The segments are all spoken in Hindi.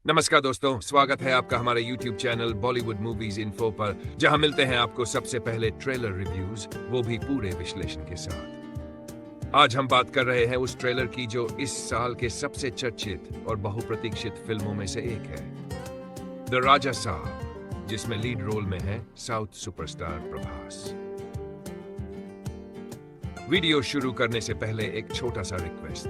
नमस्कार दोस्तों, स्वागत है आपका हमारे YouTube channel Bollywood movies info पर, जहां मिलते हैं आपको सबसे पहले ट्रेलर रिव्यूज, वो भी पूरे विश्लेषण के साथ। आज हम बात कर रहे हैं उस ट्रेलर की जो इस साल के सबसे चर्चित और बहुप्रतीक्षित फिल्मों में से एक है, द राजा साहब, जिसमें लीड रोल में है साउथ सुपरस्टार प्रभास। वीडियो शुरू करने से पहले एक छोटा सा रिक्वेस्ट।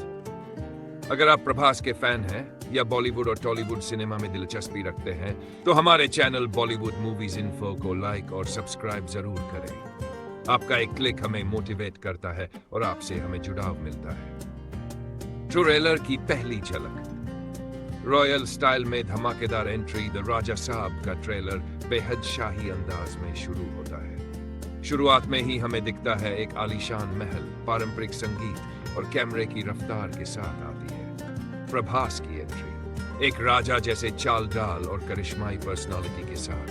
अगर आप प्रभास के फैन हैं या बॉलीवुड और टॉलीवुड सिनेमा में दिलचस्पी रखते हैं तो हमारे चैनल बॉलीवुड मूवीज इन्फो को लाइक और सब्सक्राइब जरूर करें। आपका एक क्लिक हमें मोटिवेट करता है और आपसे हमें जुड़ाव मिलता है। ट्रेलर की पहली झलक। रॉयल स्टाइल में धमाकेदार एंट्री द राजा साहब का ट्रेलर बेहद शाही अंदाज में शुरू होता है। शुरुआत में ही हमें दिखता है एक आलीशान महल पारंपरिक संगीत और कैमरे की रफ्तार के साथ आती है। प्रभास की एंट्री एक राजा जैसे चाल डाल और करिश्माई पर्सनालिटी के साथ।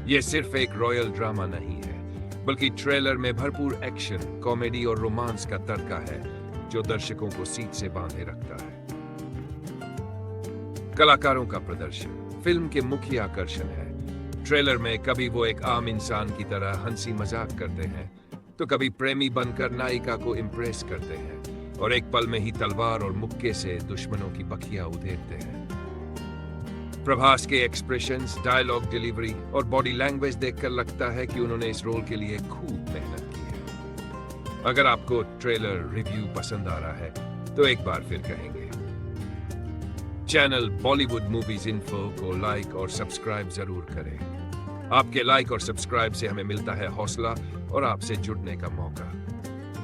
यह सिर्फ एक रॉयल ड्रामा नहीं है, बल्कि ट्रेलर में भरपूर एक्शन, कॉमेडी और रोमांस का तड़का है जो दर्शकों को सीट से बांधे रखता है। कलाकारों का प्रदर्शन फिल्म के मुख्य आकर्षण है। ट्रेलर में कभी वो एक आम इंसान की तरह हंसी मजाक करते हैं, तो कभी प्रेमी बनकर नायिका को इम्प्रेस करते हैं और एक पल में ही तलवार और मुक्के से दुश्मनों की बखियां उधेड़ते हैं। प्रभास के एक्सप्रेशंस, डायलॉग डिलीवरी और बॉडी लैंग्वेज देखकर लगता है कि उन्होंने इस रोल के लिए खूब मेहनत की है। अगर आपको ट्रेलर रिव्यू पसंद आ रहा है तो एक बार फिर कहेंगे, चैनल बॉलीवुड मूवीज इन्फो को लाइक और सब्सक्राइब जरूर करें। आपके लाइक और सब्सक्राइब से हमें मिलता है हौसला और आपसे जुड़ने का मौका।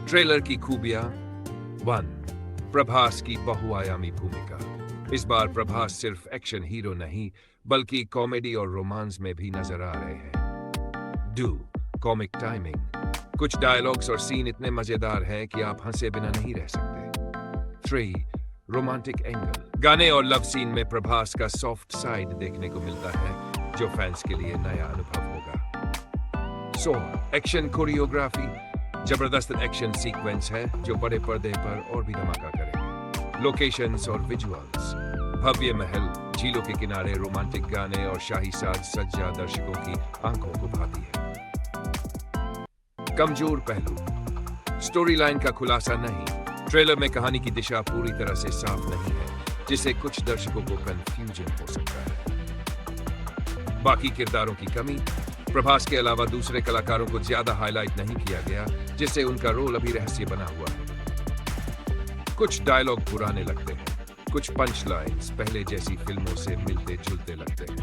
ट्रेलर की खूबियां। 1. प्रभास की बहुआयामी भूमिका। इस बार प्रभास सिर्फ एक्शन हीरो नहीं, बल्कि कॉमेडी और रोमांस में भी नजर आ रहे हैं। 2. Comic timing. कुछ डायलॉग्स और सीन इतने मजेदार हैं कि आप हंसे बिना नहीं रह सकते। 3. Romantic angle. गाने और लव सीन में प्रभास का सॉफ्ट साइड देखने को मिलता है, जो फैंस के लिए नया अनुभव होगा। 4. Action choreography. जबरदस्त एक्शन सीक्वेंस है जो बड़े पर्दे पर और भी धमाका करेंगे। लोकेशंस और विजुअल्स। भव्य महल, झीलों के किनारे रोमांटिक गाने और शाही साज सज्जा दर्शकों की आंखों को भाती है। कमजोर पहलू। स्टोरी लाइन का खुलासा नहीं। ट्रेलर में कहानी की दिशा पूरी तरह से साफ नहीं है, जिससे कुछ दर्शकों को कंफ्यूजन हो सकता है। बाकी किरदारों की कमी। प्रभास के अलावा दूसरे कलाकारों को ज्यादा हाईलाइट नहीं किया गया, जिससे उनका रोल अभी रहस्य बना हुआ है। कुछ डायलॉग पुराने लगते हैं, कुछ पंच लाइन्स पहले जैसी फिल्मों से मिलते जुलते लगते हैं।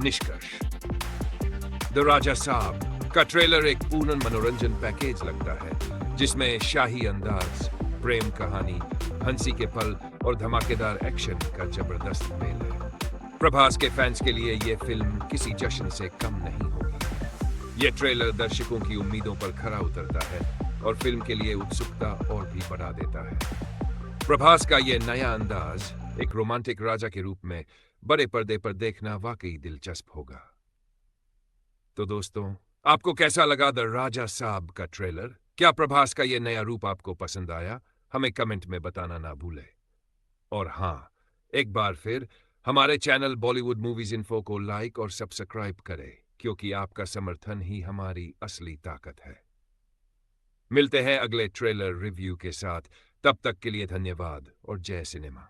निष्कर्ष। द राजा साहब का ट्रेलर एक पूर्ण मनोरंजन पैकेज लगता है, जिसमें शाही अंदाज, प्रेम कहानी, हंसी के पल और धमाकेदार एक्शन का जबरदस्त मेल है। प्रभास के फैंस के लिए यह फिल्म किसी जश्न से कम नहीं होगी। यह ट्रेलर दर्शकों की उम्मीदों पर खरा उतरता है और फिल्म के लिए उत्सुकता और भी बढ़ा देता है। प्रभास का यह नया अंदाज एक रोमांटिक राजा के रूप में बड़े पर्दे पर देखना वाकई दिलचस्प होगा। तो दोस्तों, आपको कैसा लगा द राजा साहब का ट्रेलर? क्या प्रभास का यह नया रूप आपको पसंद आया? हमें कमेंट में बताना ना भूलें। और हाँ, एक बार फिर हमारे चैनल बॉलीवुड मूवीज इन्फो को लाइक और सब्सक्राइब करें, क्योंकि आपका समर्थन ही हमारी असली ताकत है। मिलते हैं अगले ट्रेलर रिव्यू के साथ। तब तक के लिए धन्यवाद और जय सिनेमा।